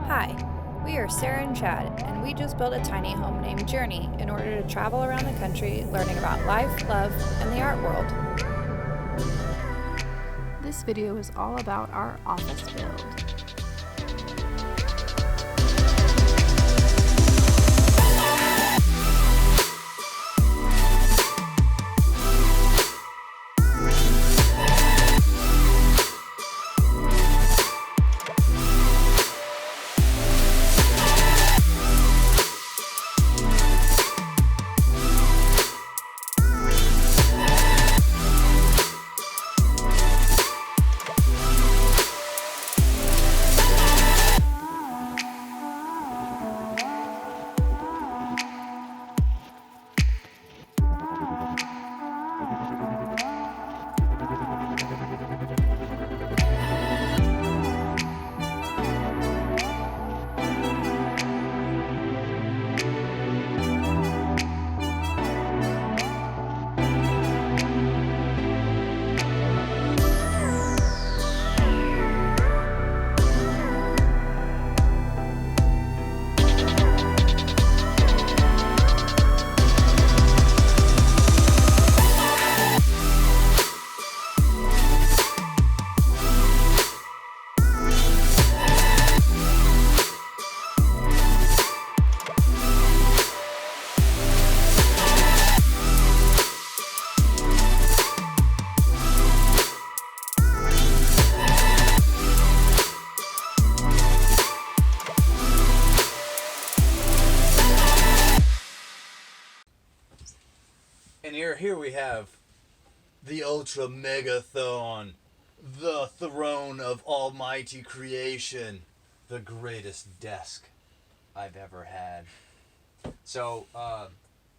Hi, we are Sarah and Chad, and we just built a tiny home named Journey in order to travel around the country learning about life, love, and the art world. This video is all about our office build. And here we have the Ultra Megathon, the throne of almighty creation, the greatest desk I've ever had. So,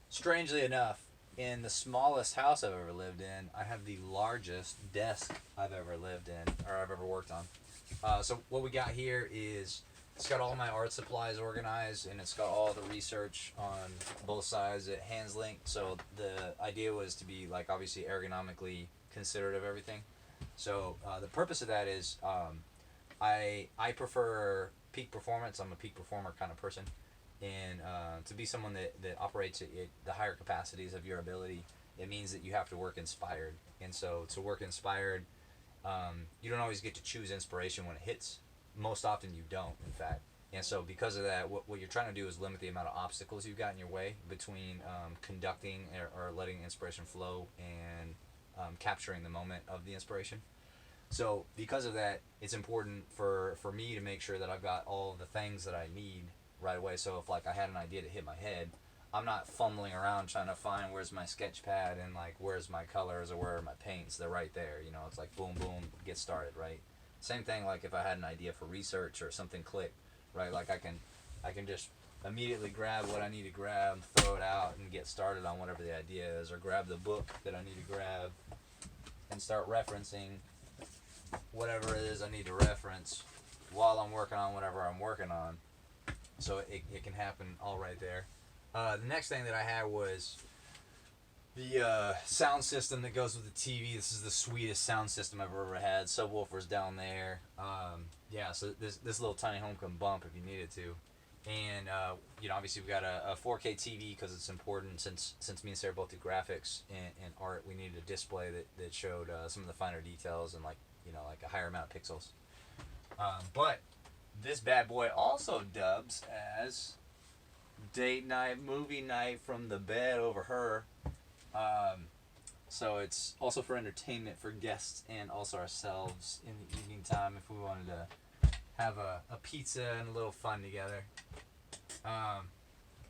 strangely enough, in the smallest house I've ever lived in, I have the largest desk I've ever lived in, or I've ever worked on. So what we got here is, it's got all my art supplies organized, and it's got all the research on both sides at hands linked. So the idea was to be, like, obviously ergonomically considerate of everything. So the purpose of that is I prefer peak performance. I'm a peak performer kind of person. And to be someone that operates at the higher capacities of your ability, it means that you have to work inspired. And so to work inspired, you don't always get to choose inspiration when it hits. Most often you don't, in fact. And so because of that, what you're trying to do is limit the amount of obstacles you've got in your way between conducting or letting inspiration flow and capturing the moment of the inspiration. So because of that, it's important for me to make sure that I've got all the things that I need right away. So if, like, I had an idea to hit my head, I'm not fumbling around trying to find where's my sketch pad and, like, where's my colors or where are my paints. They're right there. You know, it's like boom, boom, get started, right? Same thing, like, if I had an idea for research or something clicked, right? Like, I can just immediately grab what I need to grab, throw it out, and get started on whatever the idea is, or grab the book that I need to grab and start referencing whatever it is I need to reference while I'm working on whatever I'm working on. So it can happen all right there. The next thing that I had was the sound system that goes with the TV. This is the sweetest sound system I've ever had. Subwoofers down there. Yeah, so this little tiny home can bump if you need it to. And you know, obviously we've got a 4K TV because it's important. Since me and Sarah both do graphics and art, we needed a display that showed some of the finer details and, like, you know, like a higher amount of pixels. But this bad boy also dubs as date night, movie night from the bed over her. So it's also for entertainment for guests and also ourselves in the evening time if we wanted to have a pizza and a little fun together.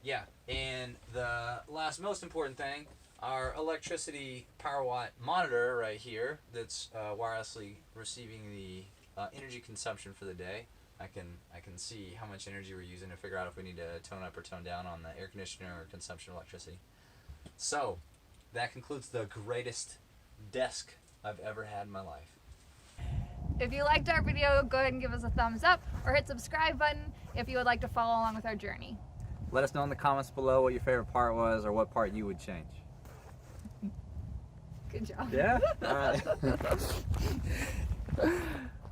Yeah, and the last most important thing, our electricity power watt monitor right here that's wirelessly receiving the energy consumption for the day. I can see how much energy we're using to figure out if we need to tone up or tone down on the air conditioner or consumption of electricity. So that concludes the greatest desk I've ever had in my life. If you liked our video, go ahead and give us a thumbs up or hit subscribe button if you would like to follow along with our journey. Let us know in the comments below what your favorite part was or what part you would change. Good job. Yeah? All right.